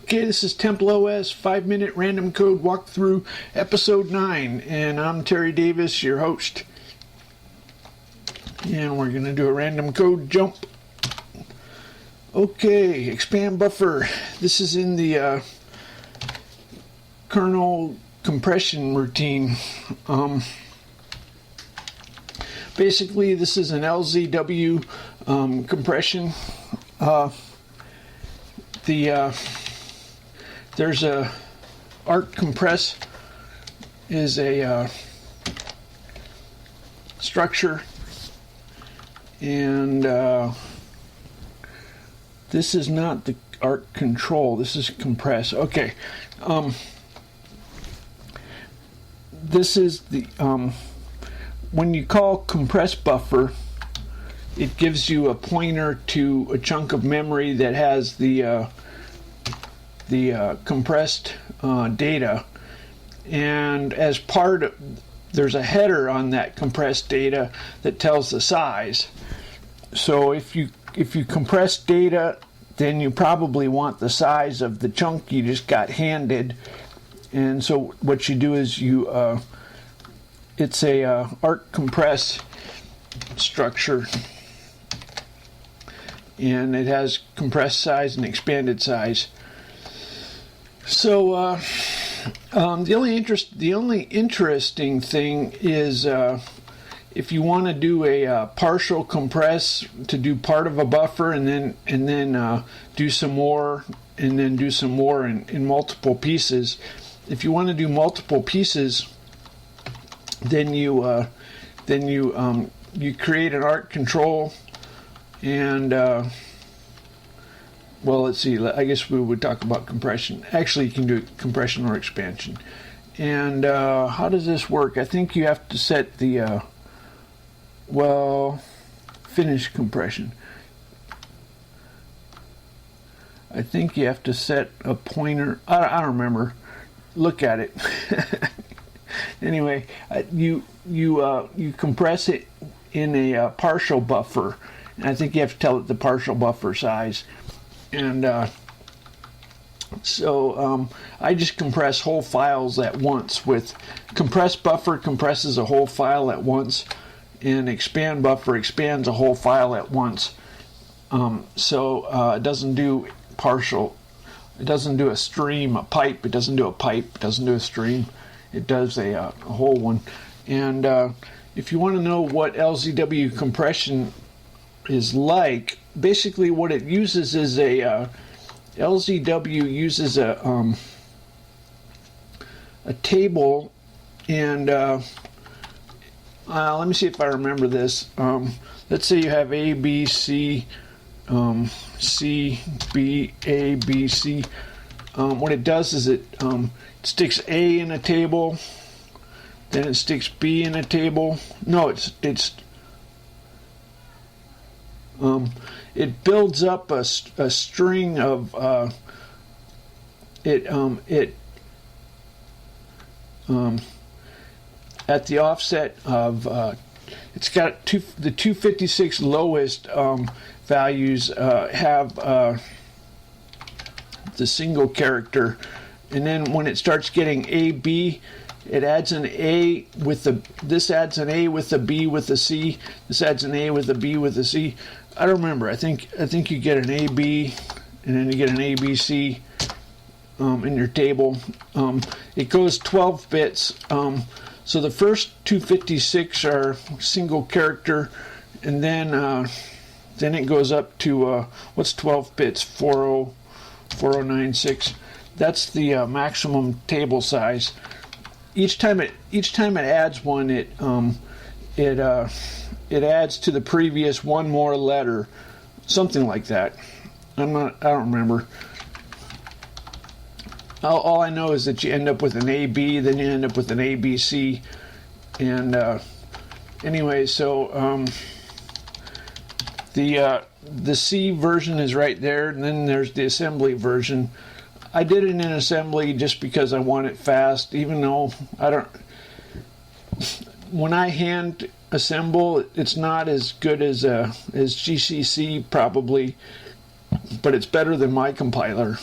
Okay, this is TempleOS 5-minute random code walkthrough episode 9, and I'm Terry Davis, your host. And we're going to do a random code jump. Okay, expand buffer. This is in the kernel compression routine. Basically, this is an LZW compression. There's a arc compress is a structure, and this is not the arc control. This is compress. Okay, this is the when you call compress buffer, it gives you a pointer to a chunk of memory that has the compressed data, and as part of, there's a header on that compressed data that tells the size. So if you compress data, then you probably want the size of the chunk you just got handed, and so what you do is you it's a arc compress structure, and it has compressed size and expanded size. So the only interesting thing is if you want to do a partial compress to do part of a buffer and then do some more and then do some more in multiple pieces. If you want to do multiple pieces, then you create an arc control, and well, let's see, I guess we would talk about compression. Actually, you can do compression or expansion. And how does this work? I think you have to set the finish compression. I think you have to set a pointer. I don't remember. Look at it. Anyway, you compress it in a partial buffer, and I think you have to tell it the partial buffer size. And so I just compress whole files at once. With compress buffer compresses a whole file at once, and expand buffer expands a whole file at once. It doesn't do partial. It doesn't do a stream, a pipe. It doesn't do a pipe. It doesn't do a stream. It does a whole one. And if you want to know what LZW compression is like, basically what it uses is LZW uses a table, and let me see if I remember this. Let's say you have A, B, C, C, B, A, B, C. What it does is it sticks A in a table, then it sticks B in a table. No, it builds up a string of at the offset of it's got the 256 lowest values have the single character, and then when it starts getting A, B, it adds an A with this adds an A with a B with a C. This adds an A with a B with a C. I don't remember. I think you get an A, B, and then you get an A, B, C in your table. It goes 12 bits. So the first 256 are single character, and then it goes up to what's 12 bits? 4096. That's the maximum table size. Each time it adds one, it adds to the previous one more letter, something like that. I don't remember. All I know is that you end up with an AB, then you end up with an ABC, and anyway, so the C version is right there, and then there's the assembly version. I did it in assembly just because I want it fast, even though when I hand assemble, it's not as good as GCC probably, but it's better than my compiler.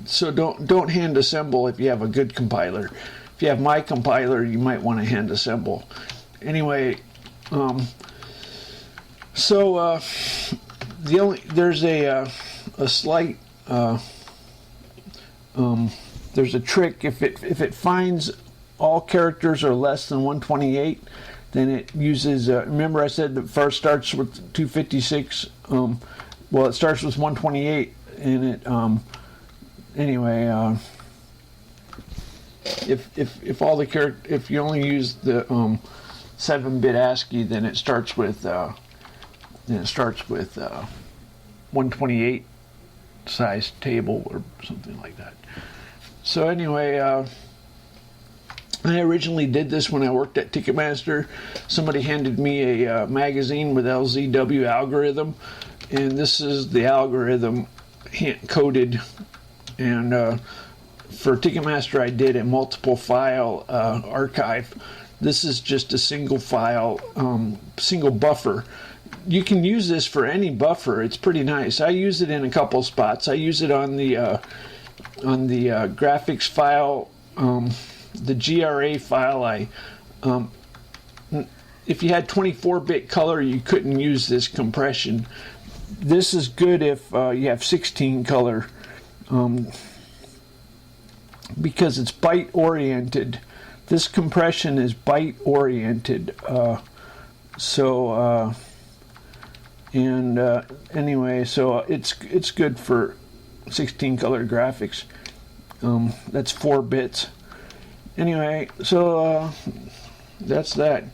So don't hand assemble if you have a good compiler. If you have my compiler, you might want to hand assemble. Anyway, there's a slight there's a trick. If it finds all characters are less than 128, then it uses. Remember, I said that first starts with 256. Well, it starts with 128, and it anyway. If all the if you only use the 7-bit ASCII, then it starts with 128 size table or something like that. So anyway, I originally did this when I worked at Ticketmaster. Somebody handed me a magazine with LZW algorithm, and this is the algorithm coded. And for Ticketmaster, I did a multiple file archive. This is just a single file, single buffer. You can use this for any buffer. It's pretty nice. I use it in a couple spots. I use it on the graphics file, the GRA file. If you had 24-bit color, you couldn't use this compression. This is good if you have 16 color, because it's byte oriented. This compression is byte oriented. Anyway, so it's good for 16 color graphics. That's 4 bits. Anyway, so that's that.